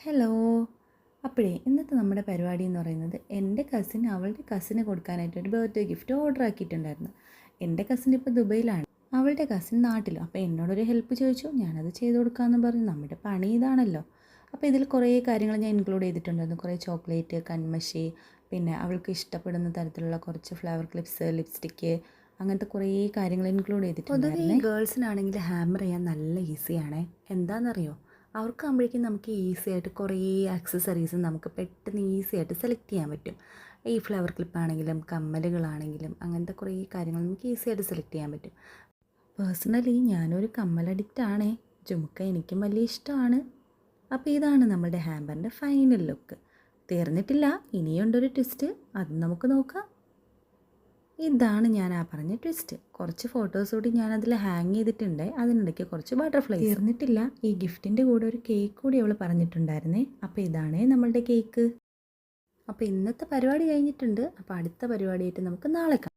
Hello. അപ്പോഴേ ഇന്നത്തെ നമ്മുടെ പരിപാടി എന്ന് പറയുന്നത് എൻ്റെ കസിൻ അവളുടെ കസിന് കൊടുക്കാനായിട്ട് ഒരു ബർത്ത്ഡേ ഗിഫ്റ്റ് ഓർഡർ ആക്കിയിട്ടുണ്ടായിരുന്നു. എൻ്റെ കസിൻ ഇപ്പോൾ ദുബൈയിലാണ്, അവളുടെ കസിൻ നാട്ടിലും. അപ്പോൾ എന്നോടൊരു ഹെൽപ്പ് ചോദിച്ചു, ഞാനത് ചെയ്ത് കൊടുക്കാമെന്ന് പറഞ്ഞു. നമ്മുടെ പണി ഇതാണല്ലോ. അപ്പോൾ ഇതിൽ കുറേ കാര്യങ്ങൾ ഞാൻ ഇൻക്ലൂഡ് ചെയ്തിട്ടുണ്ടായിരുന്നു. കുറേ ചോക്ലേറ്റ്, കൺമഷി, പിന്നെ അവൾക്ക് ഇഷ്ടപ്പെടുന്ന തരത്തിലുള്ള കുറച്ച് ഫ്ലവർ ക്ലിപ്സ്, ലിപ്സ്റ്റിക്ക്, അങ്ങനത്തെ കുറേ കാര്യങ്ങൾ ഇൻക്ലൂഡ് ചെയ്തിട്ടുണ്ടായിരുന്നു. ഗേൾസിനാണെങ്കിൽ ഹാമർ ചെയ്യാൻ നല്ല ഈസിയാണേ. എന്താണെന്നറിയോ, അവർക്കാകുമ്പോഴേക്കും നമുക്ക് ഈസി ആയിട്ട് കുറേ ആക്സസറീസ് നമുക്ക് പെട്ടെന്ന് ഈസി ആയിട്ട് സെലക്ട് ചെയ്യാൻ പറ്റും. ഈ ഫ്ലവർ ക്ലിപ്പാണെങ്കിലും കമ്മലുകളാണെങ്കിലും അങ്ങനത്തെ കുറേ കാര്യങ്ങൾ നമുക്ക് ഈസി ആയിട്ട് സെലക്ട് ചെയ്യാൻ പറ്റും. പേഴ്സണലി ഞാനൊരു കമ്മൽ അഡിക്റ്റാണേ. ജുമുക്ക എനിക്കും വലിയ ഇഷ്ടമാണ്. അപ്പോൾ ഇതാണ് നമ്മുടെ ഹാമ്പറിൻ്റെ ഫൈനൽ ലുക്ക്. തീർന്നിട്ടില്ല, ഇനിയുണ്ടൊരു ട്വിസ്റ്റ്, അത് നമുക്ക് നോക്കാം. ഇതാണ് ഞാൻ പറഞ്ഞ ട്വിസ്റ്റ്. കുറച്ച് ഫോട്ടോസ് കൂടി ഞാനതിൽ ഹാങ് ചെയ്തിട്ടുണ്ട്. അതിനിടയ്ക്ക് കുറച്ച് ബട്ടർഫ്ലൈ. തീർന്നിട്ടില്ല, ഈ ഗിഫ്റ്റിൻ്റെ കൂടെ ഒരു കേക്ക് കൂടി അവൾ പറഞ്ഞിട്ടുണ്ടായിരുന്നേ. അപ്പോൾ ഇതാണേ നമ്മളുടെ കേക്ക്. അപ്പോൾ ഇന്നത്തെ പരിപാടി കഴിഞ്ഞിട്ടുണ്ട്. അപ്പോൾ അടുത്ത പരിപാടിയായിട്ട് നമുക്ക് നാളെ കാണാം.